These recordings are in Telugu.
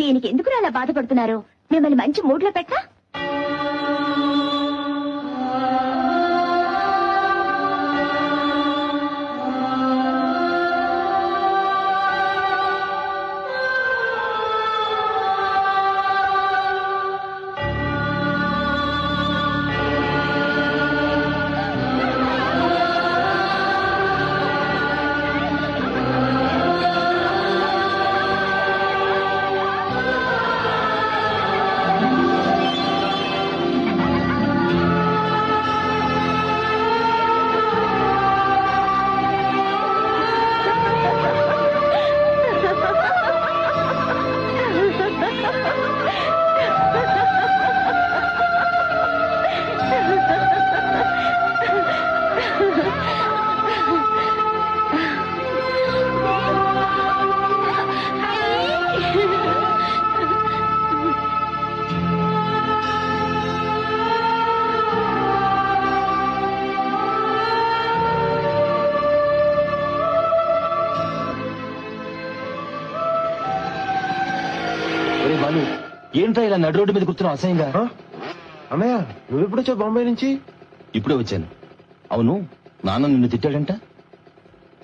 దీనికి ఎందుకు అలా బాధపడుతున్నారు? మిమ్మల్ని మంచి మూడ్ లో పెట్టా. ఏంట్రా ఇలా నడు రోడ్డు మీద కూర్చున్నావు అసహ్యంగా? అన్నయ్య నువ్వు ఎప్పుడు వచ్చావు బాంబే నుంచి? ఇప్పుడే వచ్చాను. అవును, నాన్న నిన్ను తిట్టాడంట?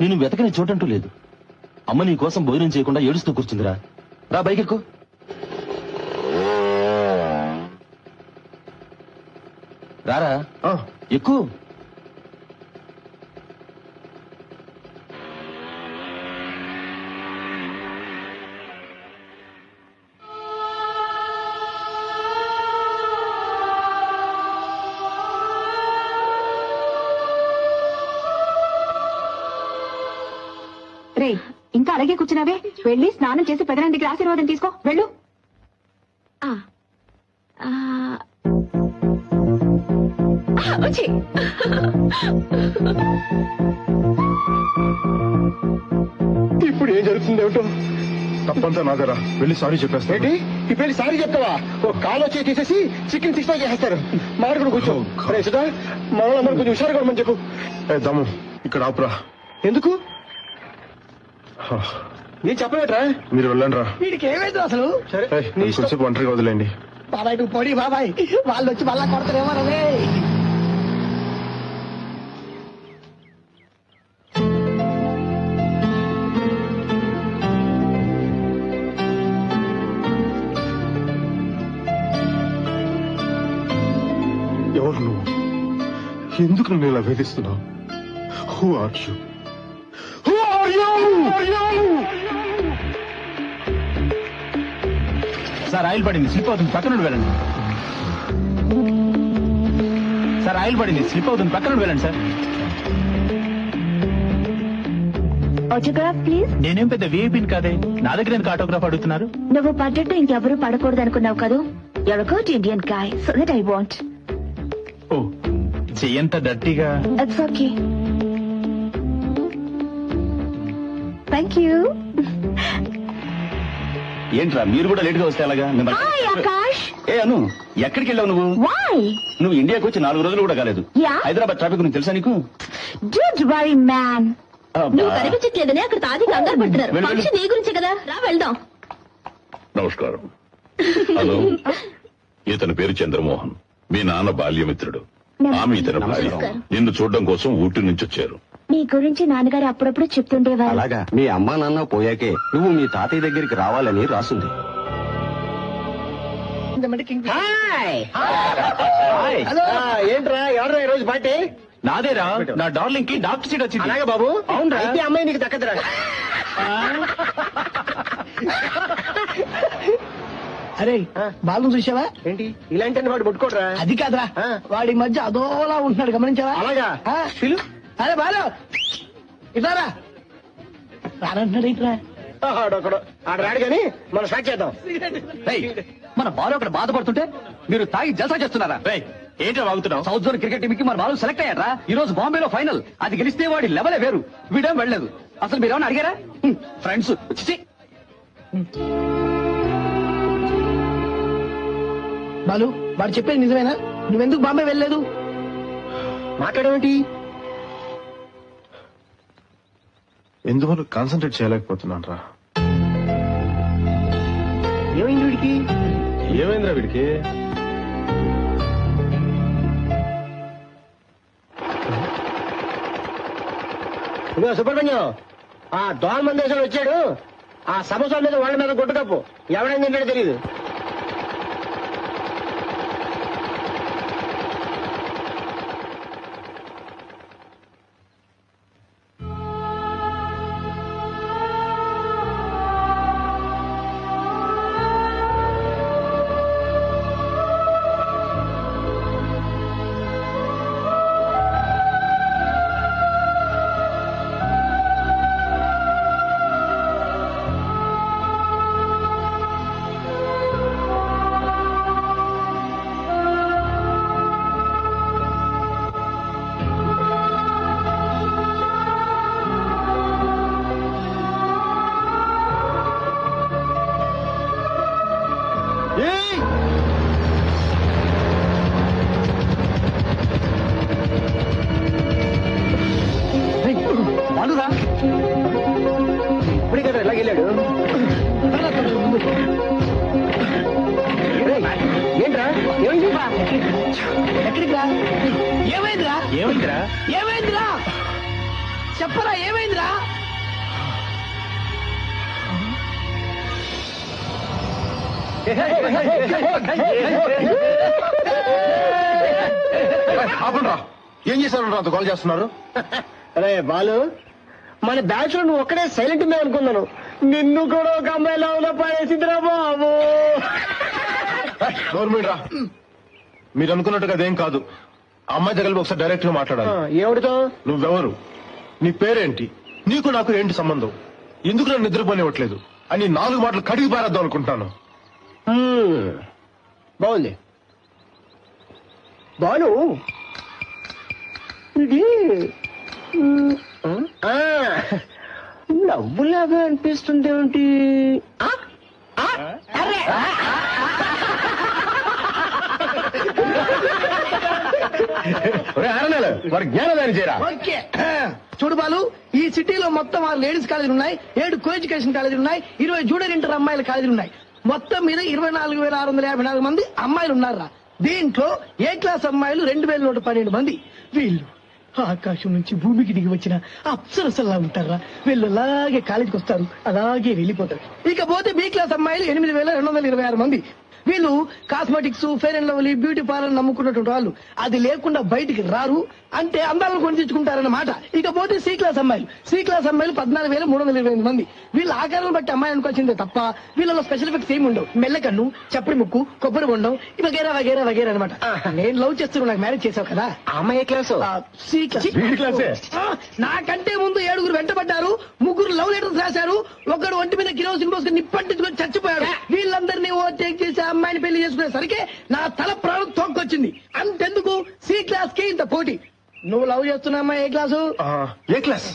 నేను వెతకని చోటంటూ లేదు. అమ్మ నీ కోసం భోజనం చేయకుండా ఏడుస్తూ కూర్చుందిరా. రా బైక్ ఎక్కు. రారా ఎక్కు. రే, ఇంకా అలాగే కూర్చున్నావే? వెళ్ళి స్నానం చేసి పెదనందికి ఆశీర్వాదం తీసుకో. వెళ్ళు. ఇప్పుడు ఏం జరుగుతుంది ఏమిటో? తప్పంతా నాదరా. వెళ్ళి సారీ చెప్పేస్తా. ఏంటి ఇప్పుడు వెళ్ళి సారీ చెప్తావా? ఓ కాలు వచ్చి తీసేసి చికెన్ 65 చేసేస్తారు. మాడుకుని కూర్చో. సుధా, మా వాళ్ళందరూ కొంచెం హుషారుగా ఉండమని చెప్పు. దమ్ము ఇక్కడ ఆపురా. ఎందుకు? నేను చెప్పలేట్రా. మీరు వెళ్ళండి రా. వీడికి ఏమైంది అసలు? సరే కొంచెం ఒంటరిగా వదిలేండి. బాబాయ్ నువ్వు పొడి బాబాయ్, వాళ్ళు వచ్చి మళ్ళా కొడతారేమో రే. ఎవరు నువ్వు? ఎందుకు నన్ను ఇలా వేధిస్తున్నావు? Who are you? Sir oil పడింది, స్లిప్ అవుతుంది, పక్క నుండి వెళ్ళండి. సార్ ఆయిల్ పడింది, స్లిప్ అవుతుంది, పక్క నుండి వెళ్ళండి. Sir autograph please. నేనేం పెద్ద వీఐపీని కాదే, నా దగ్గర ఎందుకు ఆటోగ్రాఫ్ అడుగుతున్నారు? నువ్వు పడ్డట్టు ఇంకెవరూ పడకూడదు అనుకున్నావు కదా. You're a good Indian guy, so that I want. Oh, చెయ్యంత డర్టీగా. It's okay. Thank you. ఏంట్రా మీరు కూడా లేట్ గా వస్తే అలాగా? Hi Akash. ఏ అను, ఎక్కడికి వెళ్ళావు నువ్వు? Why? నువ్వు ఇండియాకి వచ్చి 4 రోజులు కూడా కాలేదు. Yeah. హైదరాబాద్ ట్రాఫిక్ గురించి తెలుసా నీకు? Don't worry man. నువ్వు కనిపించట్లేదని అక్కడ తాది కంగారు పడుతున్నారు. ఫంక్షన్ నీ గురించే కదా, రా వెళ్దాం. నమస్కారం. హలో, ఇతని పేరు చంద్రమోహన్, మీ నాన్న బాల్యమిత్రుడు. ఆమె ఇతని భార్య. నిన్ను చూడడం కోసం ఊటీ నుంచి వచ్చారు. మీ గురించి నాన్నగారు అప్పుడప్పుడు చెప్తుండేవారు. అలాగా, మీ అమ్మా నాన్న పోయాకే నువ్వు మీ తాతయ్య దగ్గరికి రావాలని రాసుంది. ఏంట్రా ఎవరు ఈ రోజు పార్టీ? నాదేరా, నా డార్లింగ్ కి డాక్టర్ సీట్ వచ్చింది. అలాగే బాబు. అవునరా? అయితే అమ్మాయి నీకు దక్కదురా. అరే బాలు చూసావా? ఏంటి ఇలాంటి వాడు పట్టుకోడరా? అది కాదురా, వాడి మధ్య అదోలా ఉంటున్నాడు, గమనించావా? అలాగా పిలు. అరే బాలు ఇట్లారా. రానంటున్నాడు ఇట్రా. ఆడొకడు ఆడ రాడు కానీ మనం స్టార్ట్ చేద్దాం. మన బాలు అక్కడ బాధపడుతుంటే మీరు తాగి జల్సా చేస్తున్నారా? ఏంటో వాగుతున్నావు? సౌత్ జోన్ క్రికెట్ టీమ్ కి మన బాలు సెలెక్ట్ అయ్యారా? ఈ రోజు బాంబేలో ఫైనల్. అది గెలిస్తే వాడి లెవెలే వేరు. వీడేం వెళ్ళలేదు. అసలు మీరేమన్నా అడిగారా? ఫ్రెండ్స్. బాలు వాడు చెప్పేది నిజమేనా? నువ్వెందుకు బాంబే వెళ్ళలేదు? మాట్లాడేమిటి? ఎందువల్ల కాన్సన్ట్రేట్ చేయలేకపోతున్నాను రా. ఏమైంది వీడికి? ఏమైందిరా వీడికి? ఇదిగో సుబ్రహ్మణ్యం, ఆ దోమ మందేశ్వరం వచ్చాడు. ఆ సమస్య మీద వాళ్ళ మీద గుడ్డు కప్పు. ఎవడైంది ఏంటో తెలియదు. బాలురా, ఇప్పుడే కదా ఇలా వెళ్ళాడు. ఏంట్రా ఏమైంది? ఎక్కడికి రా? ఏమైందిరా? ఏమైందిరా? ఏమైందిరా? చెప్పరా ఏమైందిరా? ఆపండ్రా, ఏం చేశారు? అంత కాల్ చేస్తున్నారు. అరే బాలు, మన బ్యాచ్ లో నువ్వు ఒక్కడే సైలెంట్ మే అనుకున్నాను. నిన్ను కూడా ఒక అమ్మాయి లవ్ పడేసిందిరా బాబు. రా, మీరు అనుకున్నట్టుగా అదేం కాదు. ఆ అమ్మాయి దగ్గర ఒకసారి డైరెక్ట్ గా మాట్లాడాలి. ఏమిటితో? నువ్వెవరు? నీ పేరేంటి? నీకు నాకు ఏంటి సంబంధం? ఎందుకు నన్ను నిద్రపోనివ్వట్లేదు అని 4 మాటలు కడిగి పారేద్దాం అనుకుంటాను. బాగుంది బాలు. ఇది నవ్వులాగా అనిపిస్తుంది ఏమిటి? వారి జ్ఞానదాని చేయరా. ఓకే, చూడు బాలు, ఈ సిటీలో మొత్తం 6 లేడీస్ కాలేజీలు ఉన్నాయి, 7 కో ఎడ్యుకేషన్ కాలేజీలు ఉన్నాయి, 20 జూనియర్ ఇంటర్ అమ్మాయిల కాలేజీలు ఉన్నాయి. మొత్తం మీద 24,654 మంది అమ్మాయిలు ఉన్నారా. దీంట్లో ఏ క్లాస్ అమ్మాయిలు 2,112 మంది. వీళ్ళు ఆకాశం నుంచి భూమికి దిగి వచ్చిన అప్సరసల్లా ఉంటారా. వీళ్ళు అలాగే కాలేజీకి వస్తారు, అలాగే వెళ్ళిపోతారు. ఇకపోతే బి క్లాస్ అమ్మాయిలు 8,226 మంది. వీళ్ళు cosmetics, fair and lovely, beauty parlour నమ్ముకున్నటువంటి వాళ్ళు. అది లేకుండా బయటికి రారు, అంటే అందాలను కొని తెచ్చుకుంటారన్నమాట. ఇకపోతే సి క్లాస్ అమ్మాయిలు 14,328 మంది. వీళ్ళ ఆకారాలను బట్టి అమ్మాయి అనుకోవాల్సిందే తప్ప వీళ్ళలో స్పెషల్ ఎఫెక్ట్స్ ఏమి ఉండవు. మెల్లకన్ను, చప్పడి ముక్కు, కొబ్బరి బొండం, వగేరా వగేరా వగేరా అనమాట. నేను లవ్ చేస్తున్నాను, నాకు మ్యారేజ్ చేసావు కదా. అమ్మాయి క్లాసు సి క్లాస్. నాకంటే ముందు 7 వెంటబడ్డారు, 3 లవ్ లెటర్స్ రాశారు, ఒకడు ఒంటి మీద కిరోసిన్ పోసుకుని నిప్పంటించుకొని చచ్చిపోయాడు. వీళ్ళందరినీ ఓవర్టేక్ చేసి అమ్మాయిని పెళ్లి చేసుకునేసరికి నా తల ప్రాణం తోక్కొచ్చింది. అంతెందుకు సి క్లాస్ కి ఇంత పోటీ. నువ్వు లవ్ చేస్తున్నా అమ్మా ఏ క్లాసు? ఏ క్లాస్?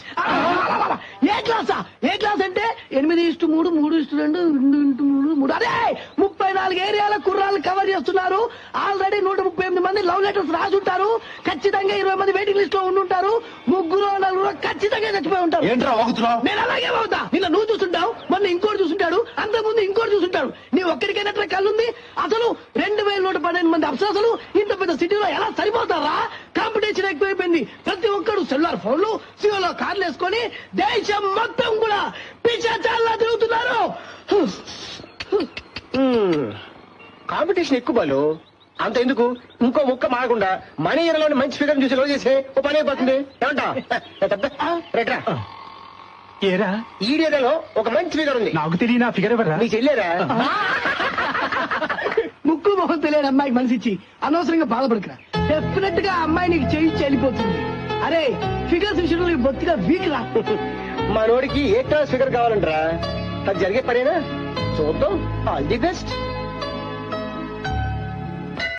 ఏ క్లాసా? ఏ క్లాస్ అంటే 8:3, 3:2, 2:3. అదే 34 ఏరియాల కుర్రాళ్ళు కవర్ చేస్తున్నారు. ఆల్రెడీ 138 మంది లవ్ లెటర్స్ రాసి ఉంటారు. ఖచ్చితంగా 20 మంది వెయిటింగ్ లిస్ట్ లో ఉండుంటారు. 3-4 ఖచ్చితంగా చచ్చిపోయి ఉంటారు. ఏంట్రా వాగుతున్నావు? నేను అలాగే అవుతా. నిన్న నువ్వు చూస్తుంటావు, మొన్న ఇంకోటి చూస్తుంటాడు, అంతకుముందు ఇంకోటి చూస్తుంటాడు. నీ ఒక్కడికైనట్లే కళ్ళుంది. అసలు 2,112 మంది అప్సరసలు ఇంత పెద్ద సిటీలో ఎలా సరిపోతారా? కాంపిటీషన్ ఎక్కువైపోయింది. ప్రతి ఒక్కడు సెల్యులార్ ఫోన్లు, సియోలో కార్లు వేసుకొని దేశం మొత్తం కూడా పిచ్చాచాల్లా తిరుగుతున్నారు. కాంపిటీషన్ ఎక్కువ బాలు. అంత ఎందుకు, ఇంకో ముక్క మారకుండా మన ఏరియాలోని మంచి ఫిగర్ చూసి రోజు చేసే ఓ పని అయిపోతుంది. ఏమంటా? రేట్రా, ఏరా ఈ ఏరియాలో ఒక మంచి ఫిగర్ ఉంది. నాకు తెలియని ఆ ఫిగర్ ఎవరా? నీ చెల్లేరా? ముక్కు మొహం తెలియని అమ్మాయికి మనసిచ్చి అనవసరంగా బాధపడకరా. డెఫినెట్ గా అమ్మాయి నీకు చేయి వెళ్ళిపోతుంది. అరే ఫిగర్స్ విషయంలో నీకు బొత్తిగా వీక్ రా. మనోడికి ఏ క్లాస్ ఫిగర్ కావాలంటరా? అది జరిగే పనేనా? చూద్దాం. All the best.